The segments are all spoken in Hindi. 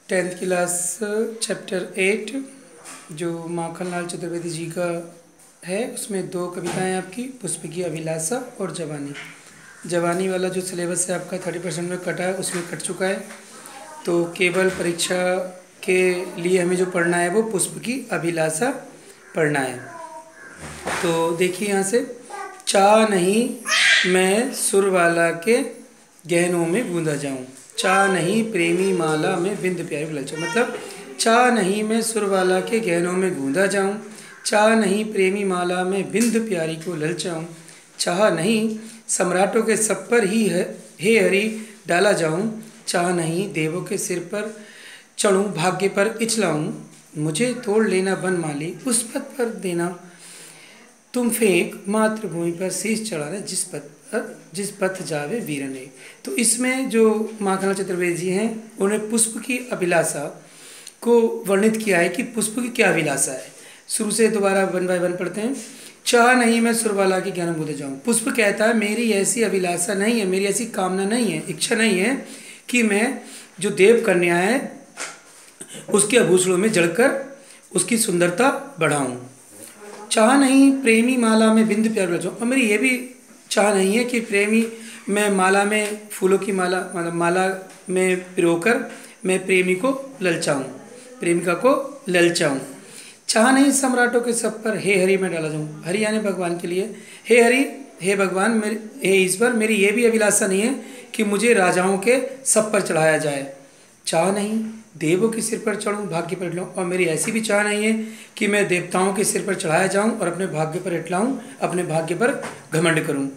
10th क्लास चैप्टर 8 जो माखनलाल चतुर्वेदी जी का है, उसमें दो कविताएं आपकी, पुष्प की अभिलाषा और जवानी। जवानी वाला जो सिलेबस है आपका 30% में कटा है, उसमें कट चुका है। तो केवल परीक्षा के लिए हमें जो पढ़ना है वो पुष्प की अभिलाषा पढ़ना है। तो देखिए यहाँ से, चाह नहीं मैं सुरवाला के गहनों में बूंदा जाऊं, चाह नहीं प्रेमी माला में बिंद प्यारी को ललचाऊं। मतलब चाह नहीं मैं सुरवाला के गहनों में गूंदा जाऊं, चाह नहीं प्रेमी माला में बिंद प्यारी को ललचाऊं, चाह नहीं सम्राटों के सब पर ही है हे हरि डाला जाऊं, चाह नहीं देवों के सिर पर चढ़ूं भाग्य पर इचलाऊं, मुझे तोड़ लेना बनमाली उस पथ पर देना तुम फेंक, मातृभूमि पर शीश चढ़ाना जिस पथ जावे वीरने। तो इसमें जो माखनलाल चतुर्वेदी जी हैं, उन्हें पुष्प की अभिलाषा को वर्णित किया है कि पुष्प की क्या अभिलाषा है। शुरू से दोबारा वन बाय वन पढ़ते हैं। चाह नहीं मैं सुरवाला की ज्ञान बूंदे जाऊं। पुष्प कहता है मेरी ऐसी अभिलाषा नहीं है, मेरी ऐसी कामना नहीं है, इच्छा नहीं है कि मैं जो देव कन्या है उसके आभूषणों में जड़कर उसकी सुंदरता बढ़ाऊं। चाह नहीं प्रेमी माला में बिंद प्यार ललचाऊं। और मेरी ये भी चाह नहीं है कि प्रेमी मैं माला में फूलों की माला मतलब माला में पिरोकर मैं प्रेमी को ललचाऊं, प्रेमिका को ललचाऊं। चाह नहीं सम्राटों के सब पर हे हरि में डाला जाऊं। हरि यानी भगवान के लिए, हे हरि हे भगवान मेरे हे ईश्वर, मेरी ये भी अभिलाषा नहीं है कि मुझे राजाओं के सब पर चढ़ाया जाए। चाह नहीं देवों के सिर पर चढ़ूं भाग्य पर हिटलाऊं। और मेरी ऐसी भी चाह नहीं है कि मैं देवताओं के सिर पर चढ़ाया जाऊं और अपने भाग्य पर हिटलाऊं, अपने भाग्य पर घमंड करूं।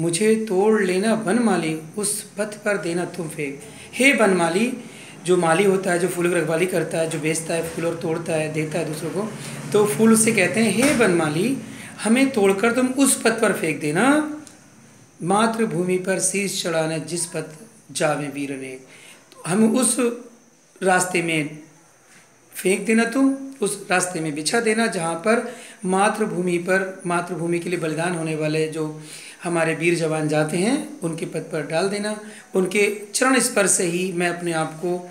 मुझे तोड़ लेना बनमाली उस पथ पर देना तुम फेंक। हे बनमाली, जो माली होता है, जो फूलों की रखवाली करता है, जो बेचता है फूल और तोड़ता है, देता है दूसरों को, तो फूल उससे कहते हैं हे बनमाली हमें तोड़कर तुम उस पथ पर फेंक देना, मातृभूमि पर शीश चढ़ाना जिस पथ जावे वीरने। हम उस रास्ते में फेंक देना, तुम उस रास्ते में बिछा देना जहाँ पर मातृभूमि के लिए बलिदान होने वाले जो हमारे वीर जवान जाते हैं उनके पद पर डाल देना। उनके चरण स्पर्श से ही मैं अपने आप को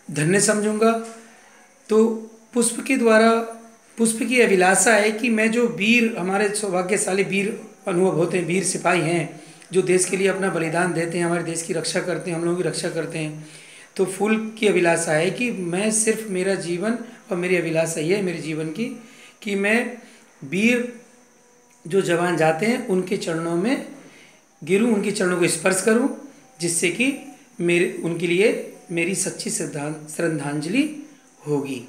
धन्य समझूंगा। तो पुष्प के द्वारा पुष्प की अभिलाषा है कि मैं जो वीर हमारे सौभाग्यशाली वीर अनुभव होते हैं, वीर सिपाही हैं जो देश के लिए अपना बलिदान देते हैं, हमारे देश की रक्षा करते हैं, हम लोगों की रक्षा करते हैं। तो फूल की अभिलाषा है कि मैं सिर्फ मेरा जीवन और मेरी अभिलाषा ये है मेरे जीवन की कि मैं वीर जो जवान जाते हैं उनके चरणों में गिरूं, उनके चरणों को स्पर्श करूं, जिससे कि उनके लिए मेरी सच्ची श्रद्धांजलि होगी।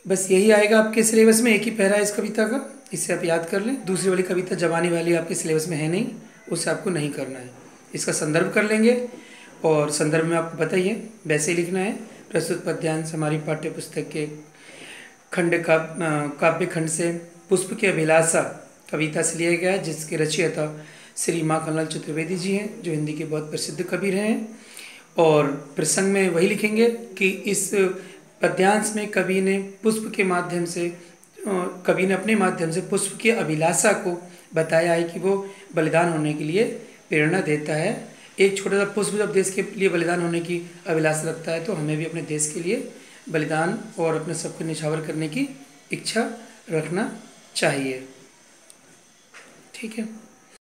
बस यही आएगा आपके सिलेबस में, एक ही पैरा है इस कविता का, इससे आप याद कर लें। दूसरी वाली कविता जवानी वाली आपके सिलेबस में है नहीं, उससे आपको नहीं करना है। इसका संदर्भ कर लेंगे और संदर्भ में आपको पता ही है वैसे ही लिखना है। प्रस्तुत पद्यांश हमारी पाठ्य पुस्तक के काव्य खंड से पुष्प की अभिलाषा कविता से लिया गया है, जिसके रचयिता श्री माखनलाल चतुर्वेदी जी हैं, जो हिंदी के बहुत प्रसिद्ध कवि रहे हैं। और प्रसंग में वही लिखेंगे कि इस पद्यांश में कवि ने अपने माध्यम से पुष्प की अभिलाषा को बताया है कि वो बलिदान होने के लिए प्रेरणा देता है। एक छोटा सा पुष्प जब देश के लिए बलिदान होने की अभिलाषा रखता है, तो हमें भी अपने देश के लिए बलिदान और अपने सबको निछावर करने की इच्छा रखना चाहिए। ठीक है।